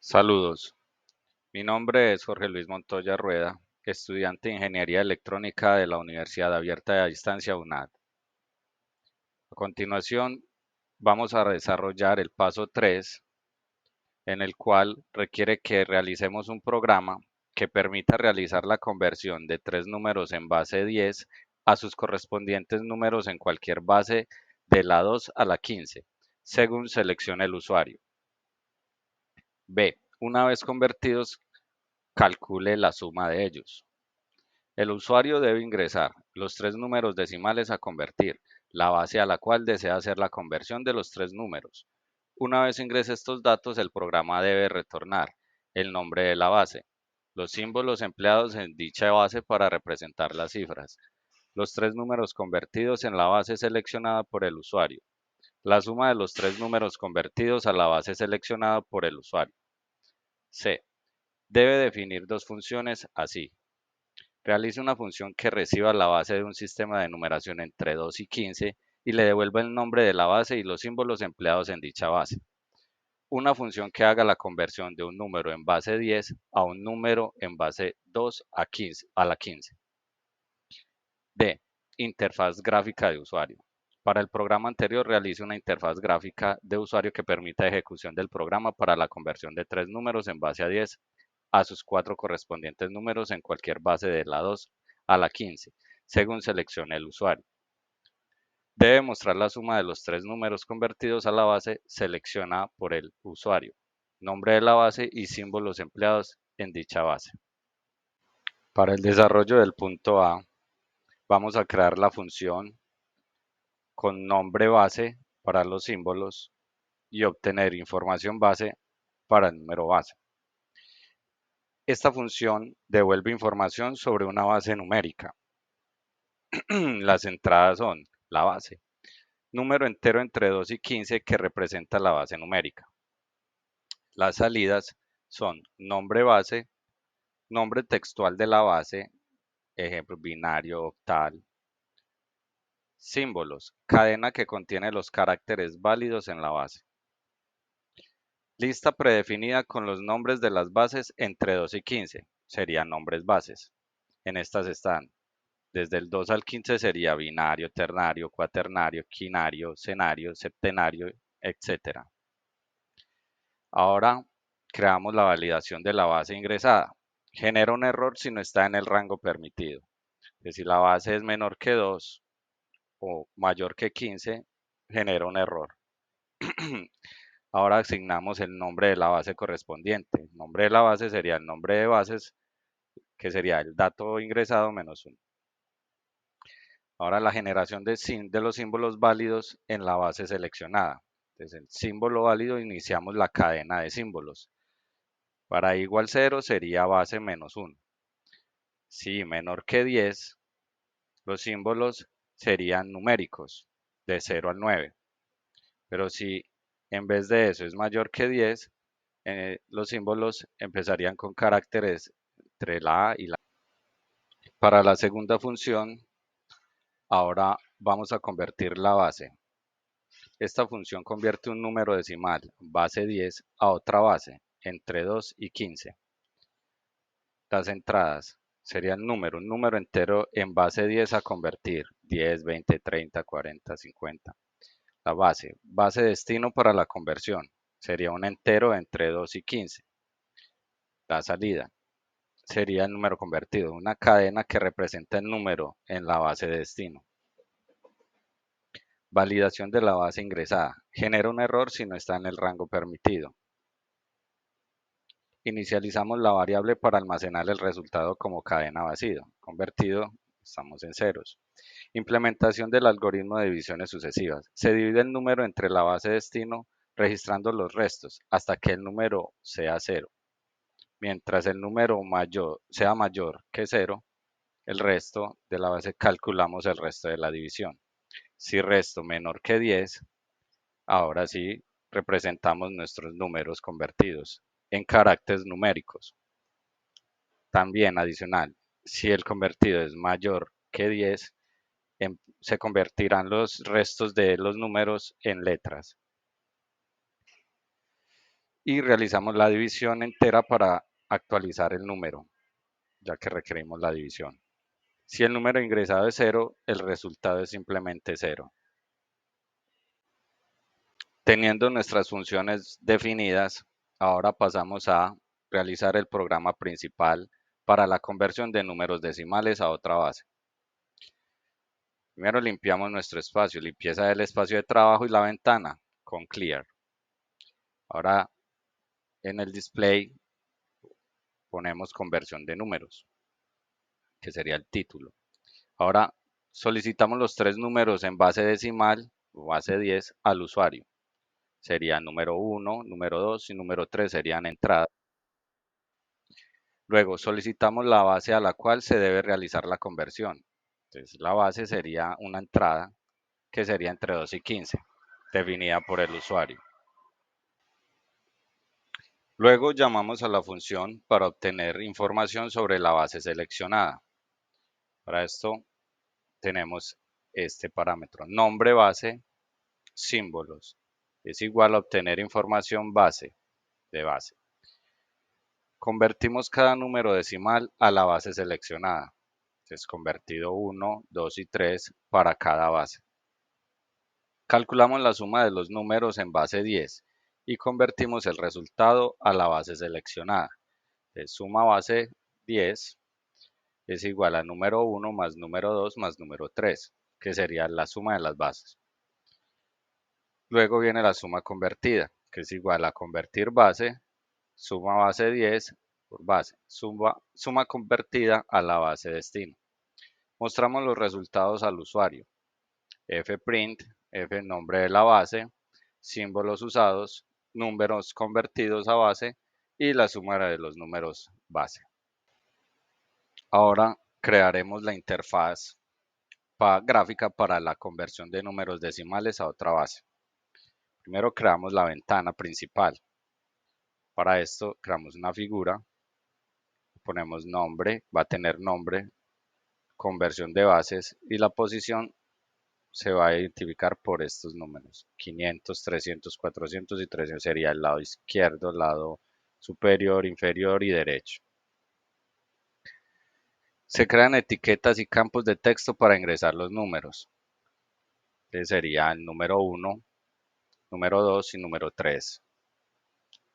Saludos, mi nombre es Jorge Luis Montoya Rueda, estudiante de Ingeniería Electrónica de la Universidad Abierta de Distancia UNAD. A continuación, vamos a desarrollar el paso 3, en el cual requiere que realicemos un programa que permita realizar la conversión de tres números en base 10 a sus correspondientes números en cualquier base de la 2 a la 15, según seleccione el usuario. B. Una vez convertidos, calcule la suma de ellos. El usuario debe ingresar los tres números decimales a convertir, la base a la cual desea hacer la conversión de los tres números. Una vez ingrese estos datos, el programa debe retornar el nombre de la base, los símbolos empleados en dicha base para representar las cifras, los tres números convertidos en la base seleccionada por el usuario, la suma de los tres números convertidos a la base seleccionada por el usuario. C. Debe definir dos funciones así. Realice una función que reciba la base de un sistema de numeración entre 2 y 15 y le devuelva el nombre de la base y los símbolos empleados en dicha base. Una función que haga la conversión de un número en base 10 a un número en base 2 a la 15. D. Interfaz gráfica de usuario. Para el programa anterior, realice una interfaz gráfica de usuario que permita ejecución del programa para la conversión de tres números en base a 10 a sus cuatro correspondientes números en cualquier base de la 2 a la 15, según seleccione el usuario. Debe mostrar la suma de los tres números convertidos a la base seleccionada por el usuario, nombre de la base y símbolos empleados en dicha base. Para el desarrollo del punto A, vamos a crear la función con nombre base para los símbolos y obtener información base para el número base. Esta función devuelve información sobre una base numérica. Las entradas son la base, número entero entre 2 y 15 que representa la base numérica. Las salidas son nombre base, nombre textual de la base, ejemplo binario, octal. Símbolos, cadena que contiene los caracteres válidos en la base. Lista predefinida con los nombres de las bases entre 2 y 15, serían nombres bases. En estas están, desde el 2 al 15 sería binario, ternario, cuaternario, quinario, senario, septenario, etc. Ahora creamos la validación de la base ingresada. Genera un error si no está en el rango permitido. Que si la base es menor que 2 o mayor que 15, genera un error. Ahora asignamos el nombre de la base correspondiente. El nombre de la base sería el nombre de bases, que sería el dato ingresado menos 1. Ahora la generación de los símbolos válidos en la base seleccionada. Desde el símbolo válido iniciamos la cadena de símbolos. Para i igual 0 sería base menos 1. Si menor que 10, los símbolos serían numéricos, de 0 al 9. Pero si en vez de eso es mayor que 10, los símbolos empezarían con caracteres entre la A y la A. Para la segunda función, ahora vamos a convertir la base. Esta función convierte un número decimal, base 10, a otra base, entre 2 y 15. Las entradas serían un número entero en base 10 a convertir, 10, 20, 30, 40, 50. La base destino para la conversión, sería un entero entre 2 y 15. La salida sería el número convertido, una cadena que representa el número en la base de destino. Validación de la base ingresada, genera un error si no está en el rango permitido. Inicializamos la variable para almacenar el resultado como cadena vacío, convertido, estamos en ceros. Implementación del algoritmo de divisiones sucesivas. Se divide el número entre la base destino registrando los restos hasta que el número sea 0. Mientras el número sea mayor que 0, el resto de la base calculamos el resto de la división. Si resto menor que 10, ahora sí representamos nuestros números convertidos en caracteres numéricos. También adicional, si el convertido es mayor que 10, se convertirán los restos de los números en letras. y realizamos la división entera para actualizar el número, ya que requerimos la división. Si el número ingresado es 0, el resultado es simplemente 0. Teniendo nuestras funciones definidas, ahora pasamos a realizar el programa principal para la conversión de números decimales a otra base. Primero limpiamos nuestro espacio, limpieza del espacio de trabajo y la ventana con Clear. Ahora en el display ponemos conversión de números, que sería el título. Ahora solicitamos los tres números en base decimal o base 10 al usuario. Sería número 1, número 2 y número 3 serían entradas. Luego solicitamos la base a la cual se debe realizar la conversión. Entonces la base sería una entrada que sería entre 2 y 15, definida por el usuario. Luego llamamos a la función para obtener información sobre la base seleccionada. Para esto tenemos este parámetro, nombre base, símbolos. Es igual a obtener información base de base. Convertimos cada número decimal a la base seleccionada. Es convertido 1, 2 y 3 para cada base. Calculamos la suma de los números en base 10 y convertimos el resultado a la base seleccionada. Suma base 10 es igual a número 1 más número 2 más número 3, que sería la suma de las bases. Luego viene la suma convertida, que es igual a convertir base, suma base 10 por base, suma convertida a la base destino. Mostramos los resultados al usuario. fprint, f nombre de la base, símbolos usados, números convertidos a base y la suma de los números base. Ahora crearemos la interfaz gráfica para la conversión de números decimales a otra base. Primero creamos la ventana principal. Para esto creamos una figura, ponemos nombre, va a tener nombre, conversión de bases y la posición se va a identificar por estos números. 500, 300, 400 y 300 sería el lado izquierdo, lado superior, inferior y derecho. Se crean etiquetas y campos de texto para ingresar los números. Este sería el número 1, número 2 y número 3,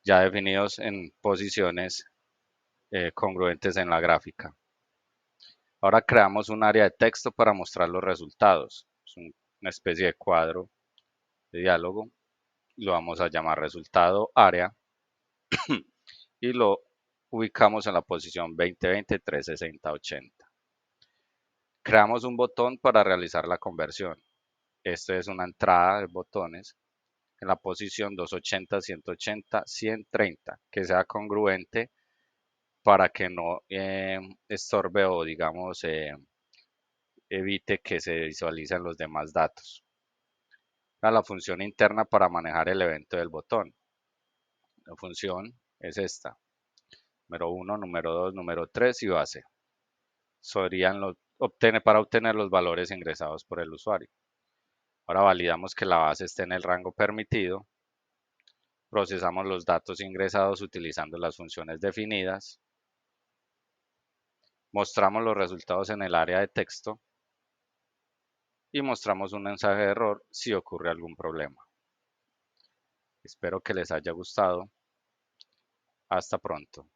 ya definidos en posiciones congruentes en la gráfica. Ahora creamos un área de texto para mostrar los resultados. Es una especie de cuadro de diálogo. Lo vamos a llamar resultado área y lo ubicamos en la posición 2020, 360, 80. Creamos un botón para realizar la conversión. Esto es una entrada de botones en la posición 280, 180, 130, que sea congruente para que no estorbe o digamos evite que se visualicen los demás datos. La función interna para manejar el evento del botón. La función es esta. Número 1, número 2, número 3 y base. Para obtener los valores ingresados por el usuario. Ahora validamos que la base esté en el rango permitido. Procesamos los datos ingresados utilizando las funciones definidas. Mostramos los resultados en el área de texto. Y mostramos un mensaje de error si ocurre algún problema. Espero que les haya gustado. Hasta pronto.